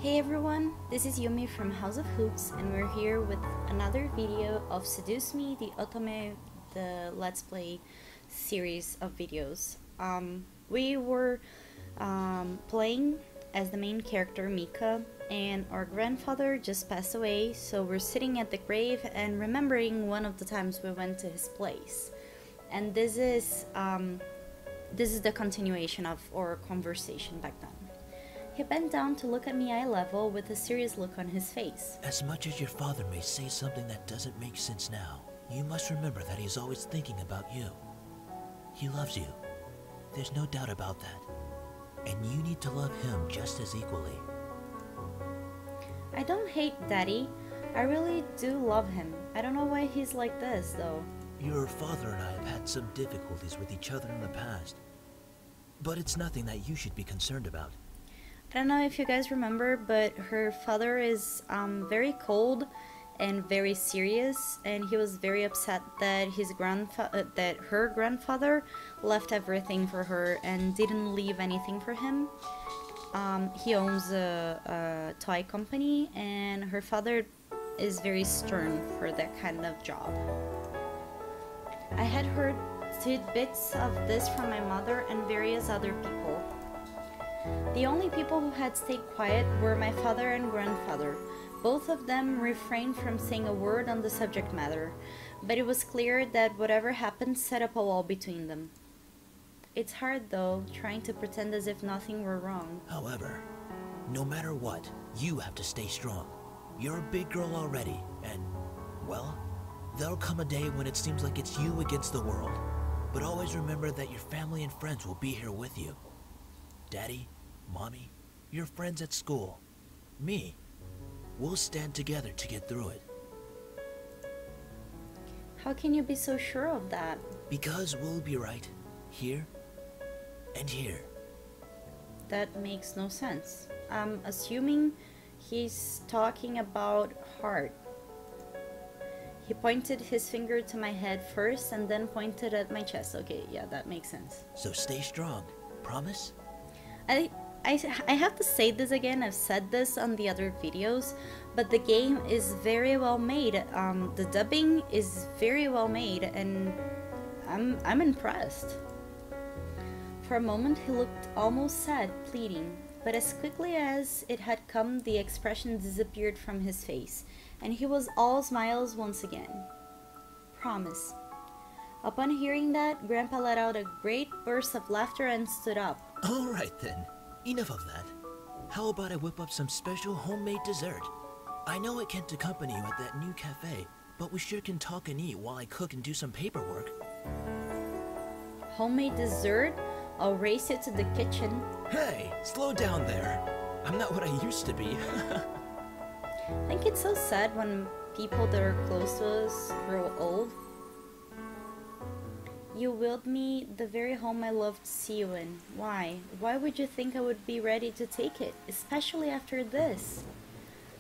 Hey everyone, this is Yumi from House of Hoops, and we're here with another video of Seduce Me the Otome, the Let's Play series of videos. We were playing as the main character, Mika, and our grandfather just passed away, so we're sitting at the grave and remembering one of the times we went to his place. And this is the continuation of our conversation back then. He bent down to look at me eye level with a serious look on his face. As much as your father may say something that doesn't make sense now, you must remember that he's always thinking about you. He loves you. There's no doubt about that. And you need to love him just as equally. I don't hate Daddy. I really do love him. I don't know why he's like this, though. Your father and I have had some difficulties with each other in the past. But it's nothing that you should be concerned about. I don't know if you guys remember, but her father is very cold and very serious, and he was very upset that her grandfather left everything for her and didn't leave anything for him. He owns a toy company, and her father is very stern for that kind of job. I had heard tidbits of this from my mother and various other people. The only people who had stayed quiet were my father and grandfather. Both of them refrained from saying a word on the subject matter, but it was clear that whatever happened set up a wall between them. It's hard, though, trying to pretend as if nothing were wrong. However, no matter what, you have to stay strong. You're a big girl already, and, well, there'll come a day when it seems like it's you against the world. But always remember that your family and friends will be here with you. Daddy, Mommy, your friends at school, me. We'll stand together to get through it. How can you be so sure of that? Because we'll be right here and here. That makes no sense. I'm assuming he's talking about heart. He pointed his finger to my head first and then pointed at my chest. Okay, yeah, that makes sense. So stay strong. Promise? I have to say this again. I've said this on the other videos, but the game is very well made. The dubbing is very well made, and I'm impressed. For a moment he looked almost sad, pleading, but as quickly as it had come, the expression disappeared from his face, and he was all smiles once again. Promise. Upon hearing that, Grandpa let out a great burst of laughter and stood up. All right then. Enough of that. How about I whip up some special homemade dessert? I know I can't accompany you at that new cafe, but we sure can talk and eat while I cook and do some paperwork. Homemade dessert? I'll race you to the kitchen. Hey, slow down there. I'm not what I used to be. I think it's so sad when people that are close to us grow old. You willed me the very home I loved to see you in. Why? Why would you think I would be ready to take it, especially after this?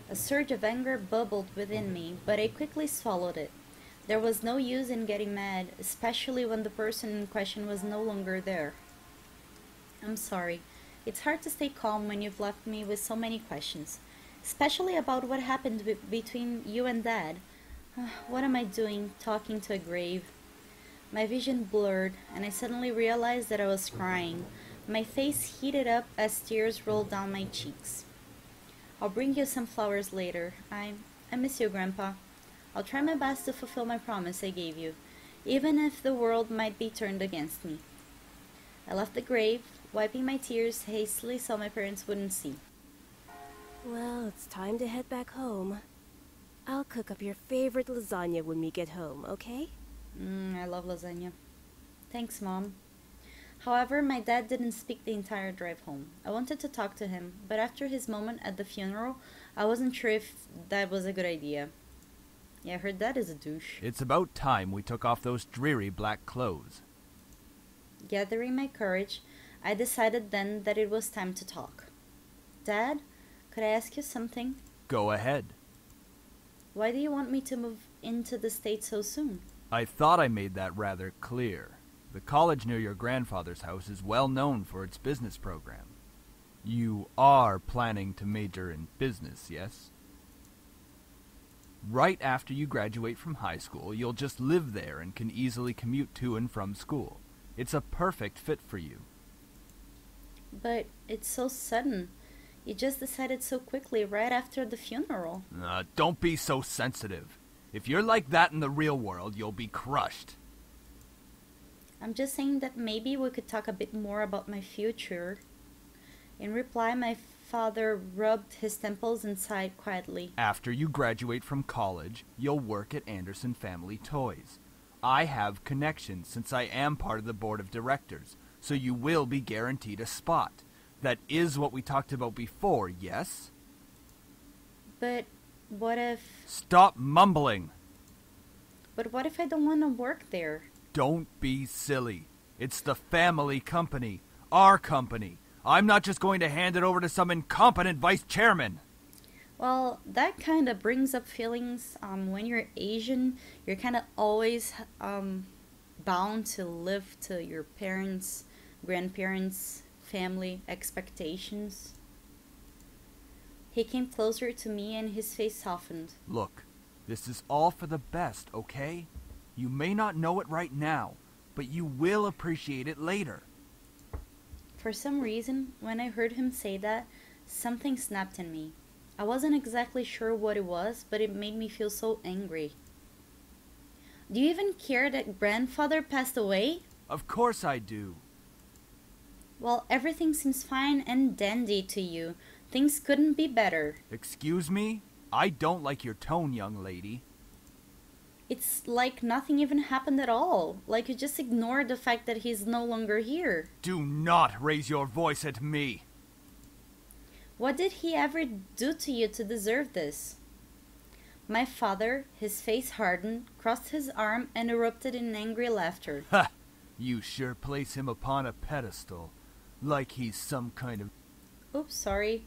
A surge of anger bubbled within me, but I quickly swallowed it. There was no use in getting mad, especially when the person in question was no longer there. I'm sorry. It's hard to stay calm when you've left me with so many questions, especially about what happened between you and Dad. What am I doing, talking to a grave? My vision blurred, and I suddenly realized that I was crying. My face heated up as tears rolled down my cheeks. I'll bring you some flowers later. I miss you, Grandpa. I'll try my best to fulfill my promise I gave you, even if the world might be turned against me. I left the grave, wiping my tears hastily so my parents wouldn't see. Well, it's time to head back home. I'll cook up your favorite lasagna when we get home, okay? I love lasagna. Thanks, Mom. However, my dad didn't speak the entire drive home. I wanted to talk to him, but after his moment at the funeral, I wasn't sure if that was a good idea. Yeah, her dad is a douche. It's about time we took off those dreary black clothes. Gathering my courage, I decided then that it was time to talk. Dad, could I ask you something? Go ahead. Why do you want me to move into the States so soon? I thought I made that rather clear. The college near your grandfather's house is well known for its business program. You are planning to major in business, yes? Right after you graduate from high school, you'll just live there and can easily commute to and from school. It's a perfect fit for you. But it's so sudden. You just decided so quickly right after the funeral. Don't be so sensitive. If you're like that in the real world, you'll be crushed. I'm just saying that maybe we could talk a bit more about my future. In reply, my father rubbed his temples and sighed quietly. After you graduate from college, you'll work at Anderson Family Toys. I have connections since I am part of the board of directors, so you will be guaranteed a spot. That is what we talked about before, yes? But what if... Stop mumbling! But what if I don't want to work there? Don't be silly. It's the family company. Our company. I'm not just going to hand it over to some incompetent vice chairman. Well, that kind of brings up feelings. When you're Asian, you're kind of always bound to live to your parents, grandparents, family expectations. He came closer to me and his face softened. Look, this is all for the best, okay? You may not know it right now, but you will appreciate it later. For some reason, when I heard him say that, something snapped in me. I wasn't exactly sure what it was, but it made me feel so angry. Do you even care that grandfather passed away? Of course I do. Well, everything seems fine and dandy to you. Things couldn't be better. Excuse me? I don't like your tone, young lady. It's like nothing even happened at all. Like you just ignored the fact that he's no longer here. Do not raise your voice at me. What did he ever do to you to deserve this? My father, his face hardened, crossed his arm and erupted in angry laughter. Ha! You sure place him upon a pedestal. Like he's some kind of... Oops, sorry.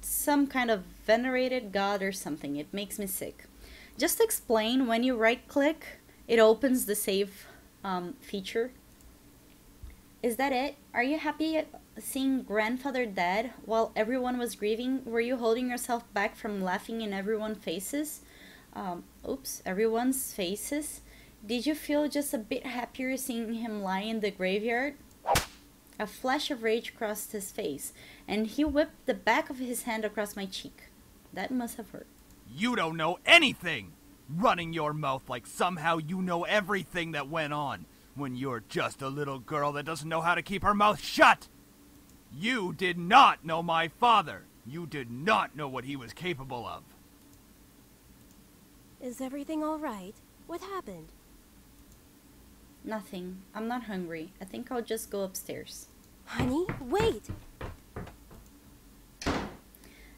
Some kind of venerated god or something. It makes me sick. Just to explain, when you right click, it opens the save feature. Is that it? Are you happy seeing grandfather dead while everyone was grieving? Were you holding yourself back from laughing in everyone's faces? Everyone's faces? Did you feel just a bit happier seeing him lie in the graveyard? A flash of rage crossed his face, and he whipped the back of his hand across my cheek. That must have hurt. You don't know anything! Running your mouth like somehow you know everything that went on, when you're just a little girl that doesn't know how to keep her mouth shut! You did not know my father! You did not know what he was capable of! Is everything all right? What happened? Nothing. I'm not hungry. I think I'll just go upstairs. Honey, wait!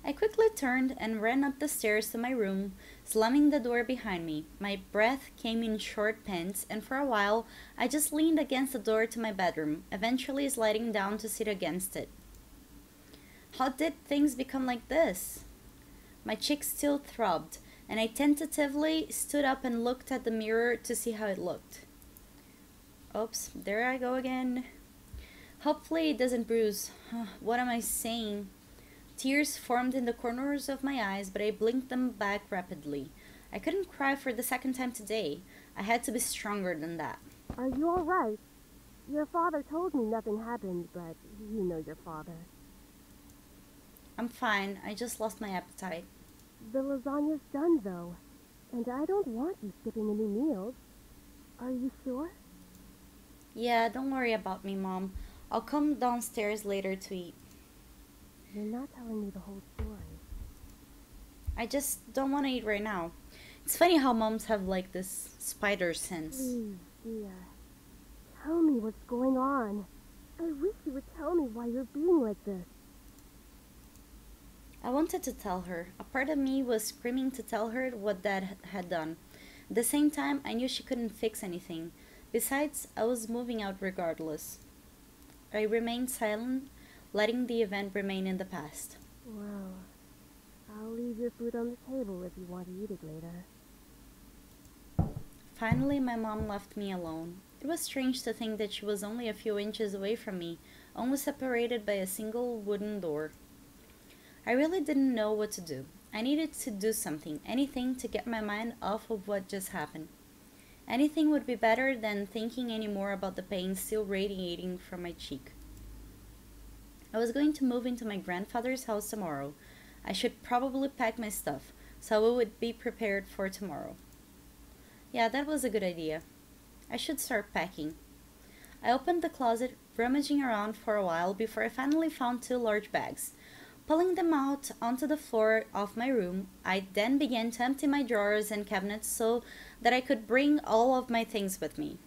I quickly turned and ran up the stairs to my room, slamming the door behind me. My breath came in short pants, and for a while, I just leaned against the door to my bedroom, eventually sliding down to sit against it. How did things become like this? My cheeks still throbbed, and I tentatively stood up and looked at the mirror to see how it looked. Oops, there I go again. Hopefully it doesn't bruise. What am I saying? Tears formed in the corners of my eyes, but I blinked them back rapidly. I couldn't cry for the second time today. I had to be stronger than that. Are you all right? Your father told me nothing happened, but you know your father. I'm fine. I just lost my appetite. The lasagna's done, though. And I don't want you skipping any meals. Are you sure? Yeah, don't worry about me, Mom. I'll come downstairs later to eat. You're not telling me the whole story. I just don't want to eat right now. It's funny how moms have like this spider sense. Please, dear. Tell me what's going on. I wish you would tell me why you're being like this. I wanted to tell her. A part of me was screaming to tell her what Dad had done. At the same time, I knew she couldn't fix anything. Besides, I was moving out regardless. I remained silent, letting the event remain in the past. Well, I'll leave your food on the table if you want to eat it later. Finally, my mom left me alone. It was strange to think that she was only a few inches away from me, only separated by a single wooden door. I really didn't know what to do. I needed to do something, anything to get my mind off of what just happened. Anything would be better than thinking any more about the pain still radiating from my cheek. I was going to move into my grandfather's house tomorrow. I should probably pack my stuff, so I would be prepared for tomorrow. Yeah, that was a good idea. I should start packing. I opened the closet, rummaging around for a while before I finally found 2 large bags. Pulling them out onto the floor of my room, I then began to empty my drawers and cabinets so that I could bring all of my things with me.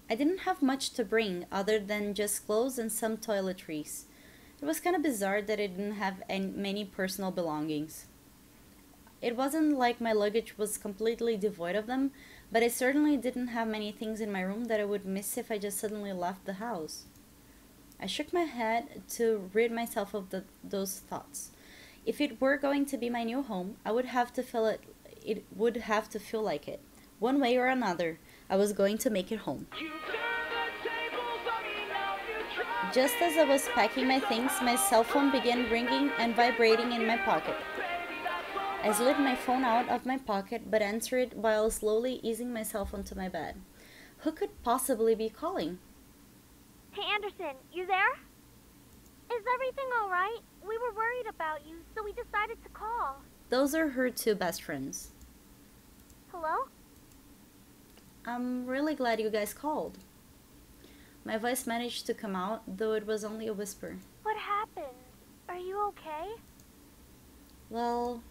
I didn't have much to bring other than just clothes and some toiletries. It was kind of bizarre that I didn't have many personal belongings. It wasn't like my luggage was completely devoid of them, but I certainly didn't have many things in my room that I would miss if I just suddenly left the house. I shook my head to rid myself of those thoughts. If it were going to be my new home, I would have to feel it. It would have to feel like it. One way or another, I was going to make it home. Just as I was packing my things, my cell phone began ringing and vibrating in my pocket. I slid my phone out of my pocket but answered it while slowly easing myself onto my bed. Who could possibly be calling? Hey Anderson, you there? Is everything alright? We were worried about you, so we decided to call. Those are her 2 best friends. Hello? I'm really glad you guys called. My voice managed to come out, though it was only a whisper. What happened? Are you okay? Well,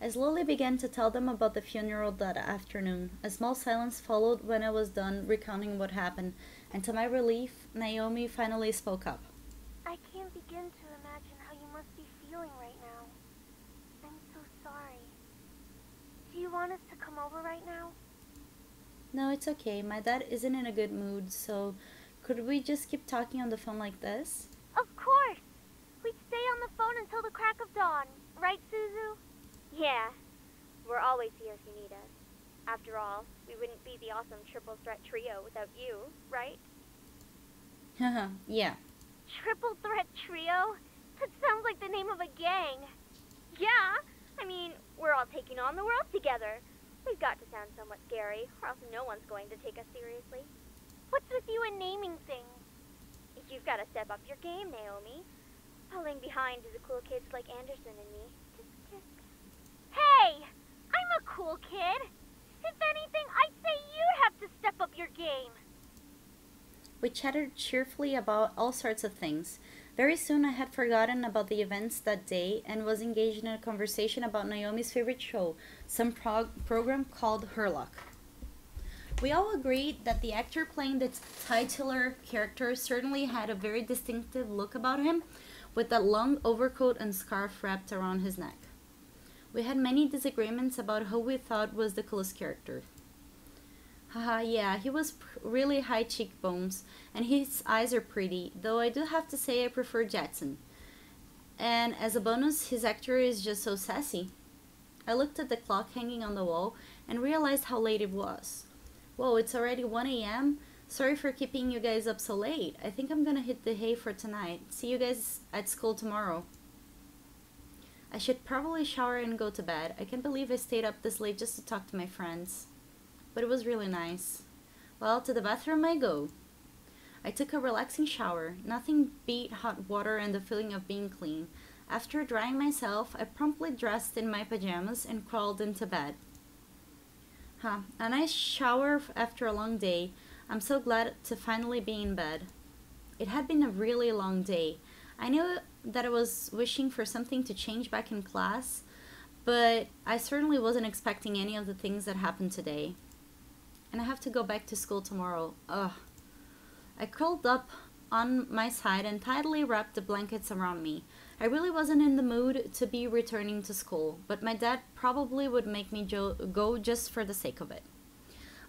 I slowly began to tell them about the funeral that afternoon. A small silence followed when I was done recounting what happened, and to my relief, Naomi finally spoke up. I can't begin to imagine how you must be feeling right now. I'm so sorry. Do you want us to come over right now? No, it's okay. My dad isn't in a good mood, so could we just keep talking on the phone like this? Of course! We'd stay on the phone until the crack of dawn. Right, Suzu? Yeah. We're always here if you need us. After all, we wouldn't be the awesome triple threat trio without you, right? Haha, yeah. Triple threat trio? That sounds like the name of a gang. Yeah! I mean, we're all taking on the world together. We've got to sound somewhat scary, or else no one's going to take us seriously. What's with you and naming things? You've got to step up your game, Naomi. Falling behind the cool kids like Anderson and me. Tisk, tisk. Hey! I'm a cool kid! If anything, I'd say you'd have to step up your game! We chatted cheerfully about all sorts of things. Very soon I had forgotten about the events that day and was engaged in a conversation about Naomi's favorite show, some program called Her Luck. We all agreed that the actor playing the titular character certainly had a very distinctive look about him, with that long overcoat and scarf wrapped around his neck. We had many disagreements about who we thought was the coolest character. Haha, yeah, he was really high cheekbones, and his eyes are pretty, though I do have to say I prefer Jetson. And as a bonus, his actor is just so sassy. I looked at the clock hanging on the wall and realized how late it was. Whoa, it's already 1 a.m.? Sorry for keeping you guys up so late. I think I'm gonna hit the hay for tonight. See you guys at school tomorrow. I should probably shower and go to bed. I can't believe I stayed up this late just to talk to my friends. But it was really nice. Well, to the bathroom I go. I took a relaxing shower. Nothing beat hot water and the feeling of being clean. After drying myself, I promptly dressed in my pajamas and crawled into bed. A nice shower after a long day. I'm so glad to finally be in bed. It had been a really long day. I knew that I was wishing for something to change back in class, but I certainly wasn't expecting any of the things that happened today. And I have to go back to school tomorrow. Ugh. I curled up on my side and tightly wrapped the blankets around me. I really wasn't in the mood to be returning to school, but my dad probably would make me go just for the sake of it.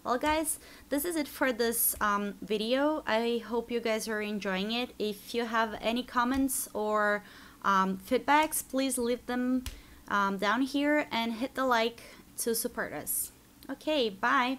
Well guys, this is it for this video. I hope you guys are enjoying it. If you have any comments or feedbacks, please leave them down here and hit the like to support us. Okay, bye!